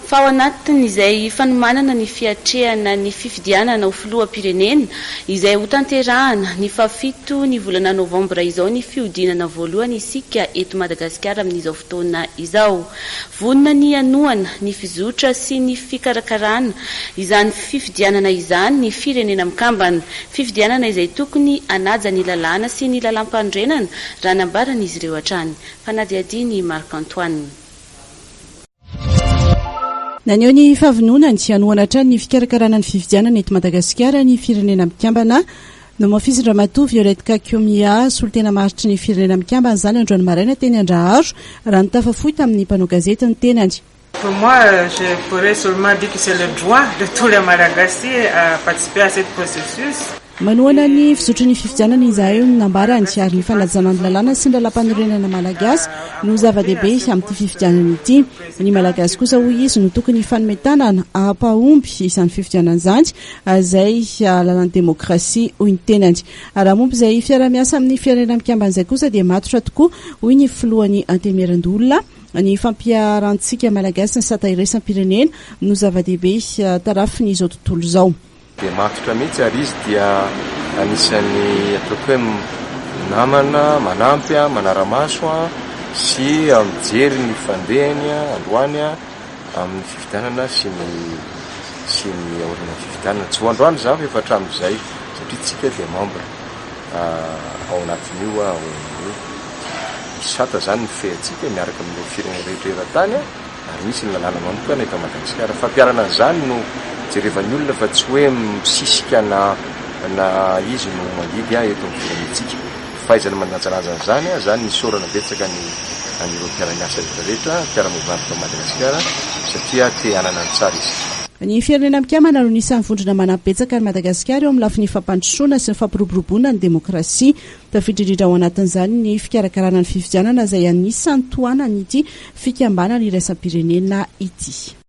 fa ao anatin'izay fanomanana ny fiatrehana ny fifidianana ho filoham-pirenena izay ho tanterahana ny fafito ny volana novambra izao ny fiodinana voalohany isika eto Madagasikara amin'izao fotoana izao. Vonona ny anoana ny fizotra sy ny fikarakarana izany fifidianana izany ny firenena mikambana, fifidianana izay tokony anaja ny lalàna sy ny lalam-pandrenana raha nambaran'izy ireo hatrany. Fanadiadiny Marc Antoine. Naneo ny fahavononany sy anoana hatrany ny fikarakarana ny fifidianana eto Madagasikara ny firenena mikambana no mafizindra matoa Violette Kakiomia solitena maritry ny firenena mikambana zany androany maraina teny Andraharo raha ny tafafohy tamin'ny mpanao gazety ny tenany. Pour moi, je pourrais seulement dire que c'est le droit de tous les Malagasy à participer à ce processus. Manoana ny fizotry ny fifidianana izahay no nambarany ary ny fanajana ny lalàna sy ny lalam-panorenana malagasy no zava-dehibe amin'ity fifidianana ity. Ny malagasy kosa hoy izy no tokony fanometanana ampahomby izany fifidianana izany izay lalàn'ny demokrasia hoy ny tenany. Ary momba izay fiara-miasa amin'ny firenena mikambana izay kosa dia matotra tokoa hoy ny filohan'ny antemerandolona ny fampiarantsika malagasy ny satahiraisam-pirenena no zava-dehibe tarafiny izao tontolo izao. Dia matotra mihitsy ary izy dia anisan'ny ataoko hoe namana manampy manara-maso sy mijery ny fandehany androany amin'ny fifidianana sy ny aorina fifidianana. Tsy ho androany za fa efa hatramin'izay satria tsika dia membre ao anatin'io sata zany ny feantsika miaraka amin'ny firenena rehetra eran-tany ary misy ny lalàna manokana eto Madagasikara. Fampiarana an'izany no jerevany olona fa tsy hoe misisika na izy no mandidy eto amin'ny firenentsika. Fahaizana mandanjalanja zany nisorana betsaka anireo mpiara-miasa rehetrarehetra mpiara-mivavaka Madagasikara satria te hanana ny tsara izy. Ny firenena mikambana no nisan'ny vondrona manam-betsaka ny Madagasikara eo amin'ny lafin'ny fampandrosoana sy ny fampiroboroboana ny demokrasia. Tafidrindrindra ao anatin'izany ny fikarakarana ny fifidianana izay anisan'ny tohanany ity fikambanana iraisam-pirenena ity.